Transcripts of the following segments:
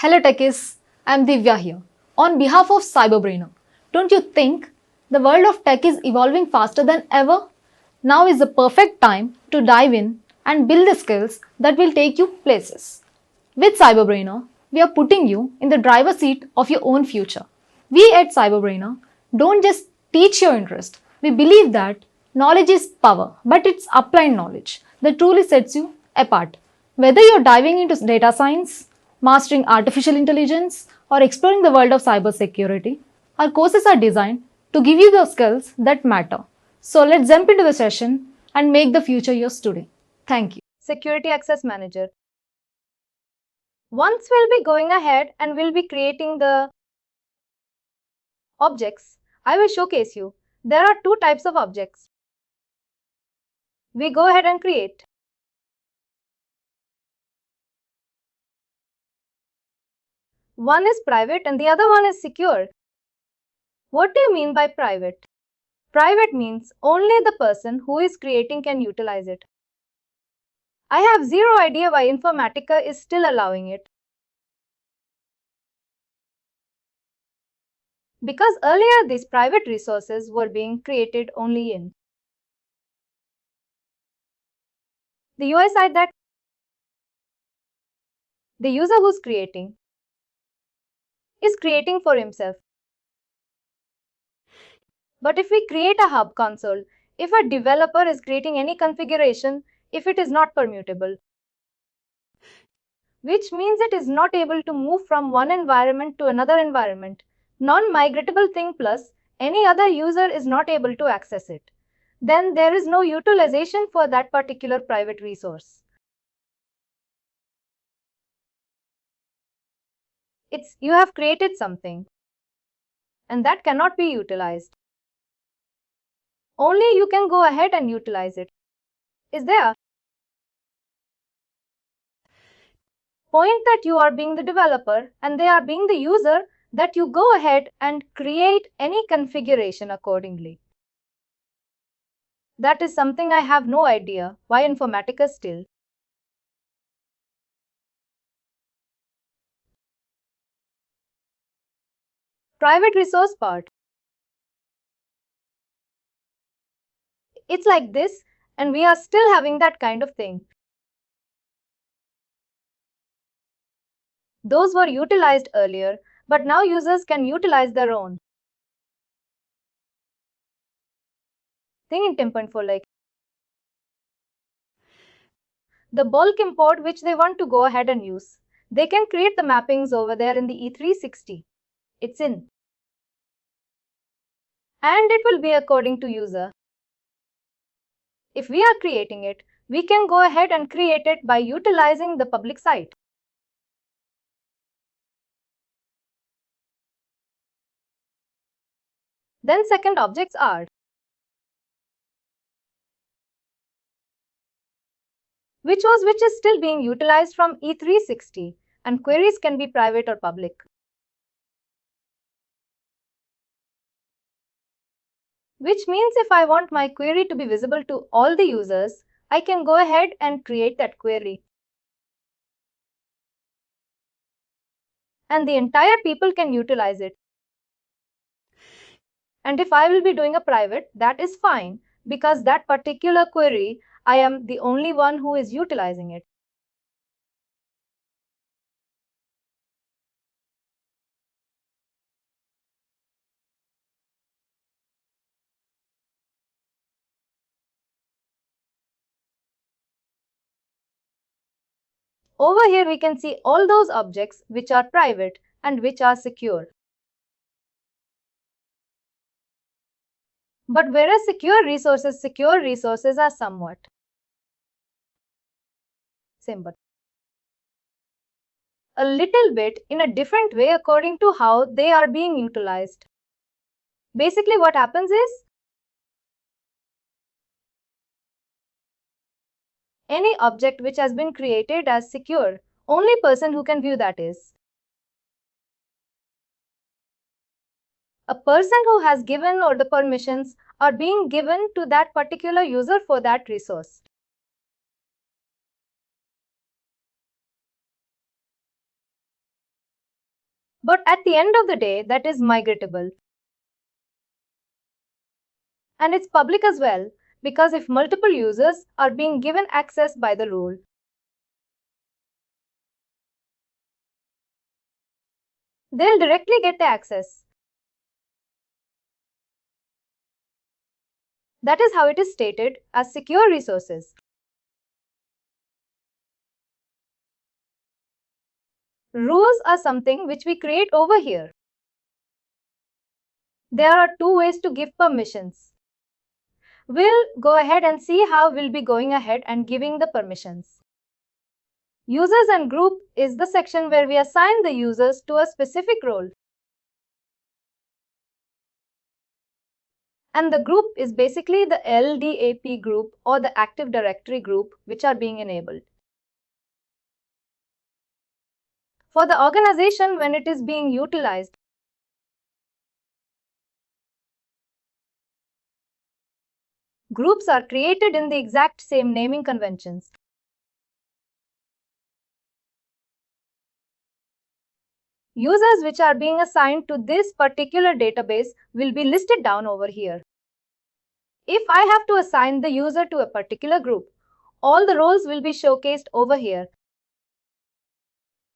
Hello techies, I'm Divya here. On behalf of CyberBrainer, don't you think the world of tech is evolving faster than ever? Now is the perfect time to dive in and build the skills that will take you places. With CyberBrainer, we are putting you in the driver's seat of your own future. We at CyberBrainer don't just teach your interest. We believe that knowledge is power, but it's applied knowledge that truly sets you apart. Whether you're diving into data science, mastering artificial intelligence, or exploring the world of cybersecurity, our courses are designed to give you the skills that matter. So let's jump into the session and make the future yours today. Thank you. Security Access Manager. Once we'll be going ahead and we'll be creating the objects, I will showcase you. There are two types of objects. We go ahead and create. One is private and the other one is secure. What do you mean by private? Private means only the person who is creating can utilize it. I have zero idea why Informatica is still allowing it. Because earlier these private resources were being created only in the UI side that the user who's creating is creating for himself. But if we create a hub console, if a developer is creating any configuration, if it is not permutable, which means it is not able to move from one environment to another environment, non-migratable thing plus any other user is not able to access it, then there is no utilization for that particular private resource. It's you have created something and that cannot be utilized. Only you can go ahead and utilize it. Is there? Point that you are being the developer and they are being the user, that you go ahead and create any configuration accordingly. That is something I have no idea why Informatica still. Private resource part. It's like this and we are still having that kind of thing. Those were utilized earlier, but now users can utilize their own. Thing in 10.4 like the bulk import which they want to go ahead and use. They can create the mappings over there in the E360. It's in. And it will be according to user. If we are creating it, we can go ahead and create it by utilizing the public site. Then second objects are which is still being utilized from E360 and queries can be private or public. Which means if I want my query to be visible to all the users, I can go ahead and create that query. And the entire people can utilize it. And if I will be doing a private, that is fine because that particular query, I am the only one who is utilizing it. Over here we can see all those objects which are private and which are secure. But whereas secure resources are somewhat same but a little bit in a different way according to how they are being utilized. Basically what happens is any object which has been created as secure, only person who can view that is a person who has given or the permissions are being given to that particular user for that resource. But at the end of the day, that is migratable. And it's public as well, because if multiple users are being given access by the role, they'll directly get the access. That is how it is stated as secure resources. Rules are something which we create over here. There are two ways to give permissions. We'll go ahead and see how we'll be going ahead and giving the permissions. Users and group is the section where we assign the users to a specific role. And the group is basically the LDAP group or the Active Directory group which are being enabled. For the organization when it is being utilized, groups are created in the exact same naming conventions. Users which are being assigned to this particular database will be listed down over here. If I have to assign the user to a particular group, all the roles will be showcased over here.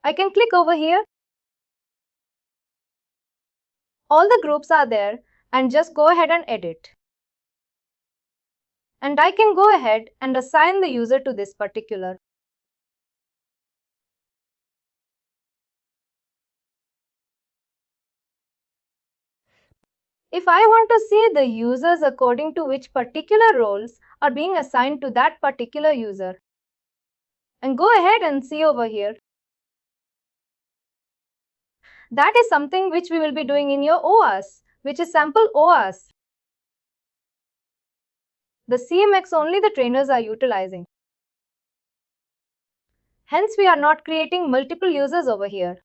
I can click over here. All the groups are there and just go ahead and edit. And I can go ahead and assign the user to this particular. If I want to see the users according to which particular roles are being assigned to that particular user, and go ahead and see over here. That is something which we will be doing in your OAS, which is sample OAS. The CMX only the trainers are utilizing. Hence, we are not creating multiple users over here.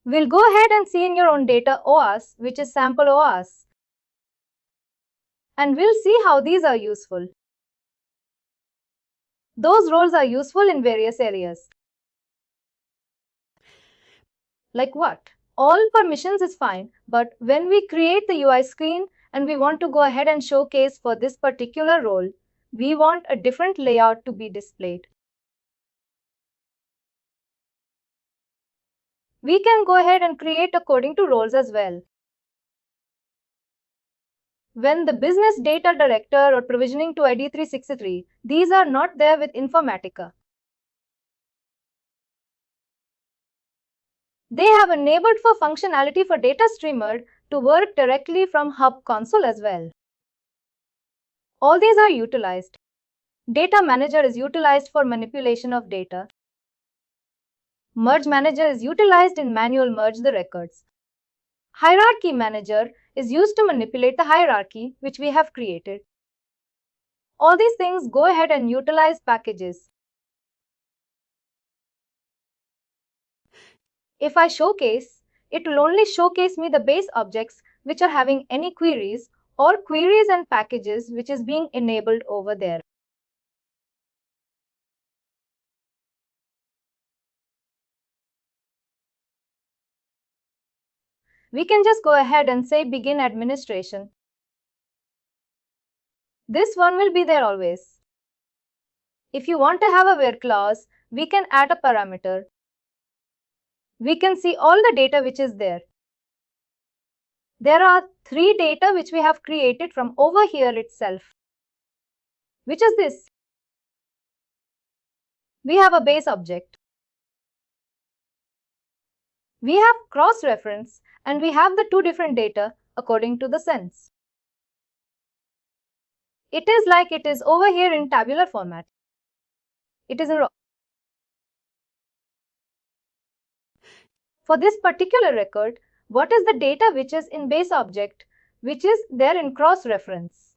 We'll go ahead and see in your own data OAS, which is sample OAS. And we'll see how these are useful. Those roles are useful in various areas. Like what? All permissions is fine, but when we create the UI screen and we want to go ahead and showcase for this particular role, we want a different layout to be displayed. We can go ahead and create according to roles as well. When the business data director or provisioning to ID 363, these are not there with Informatica. They have enabled for functionality for data streamer to work directly from Hub console as well. All these are utilized. Data manager is utilized for manipulation of data. Merge manager is utilized in manual merge the records. Hierarchy manager is used to manipulate the hierarchy which we have created. All these things go ahead and utilize packages. If I showcase, it will only showcase me the base objects which are having any queries or queries and packages which is being enabled over there. We can just go ahead and say begin administration. This one will be there always. If you want to have a where clause, we can add a parameter. We can see all the data which is there. There are 3 data which we have created from over here itself. Which is this? We have a base object. We have cross-reference and we have the 2 different data according to the sense. It is like it is over here in tabular format. It is in raw. For this particular record, what is the data which is in base object, which is there in cross-reference?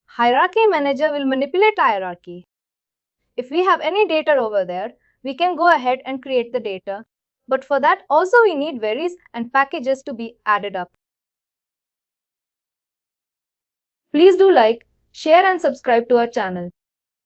Hierarchy manager will manipulate hierarchy. If we have any data over there, we can go ahead and create the data. But for that also we need queries and packages to be added up. Please do like, share and subscribe to our channel.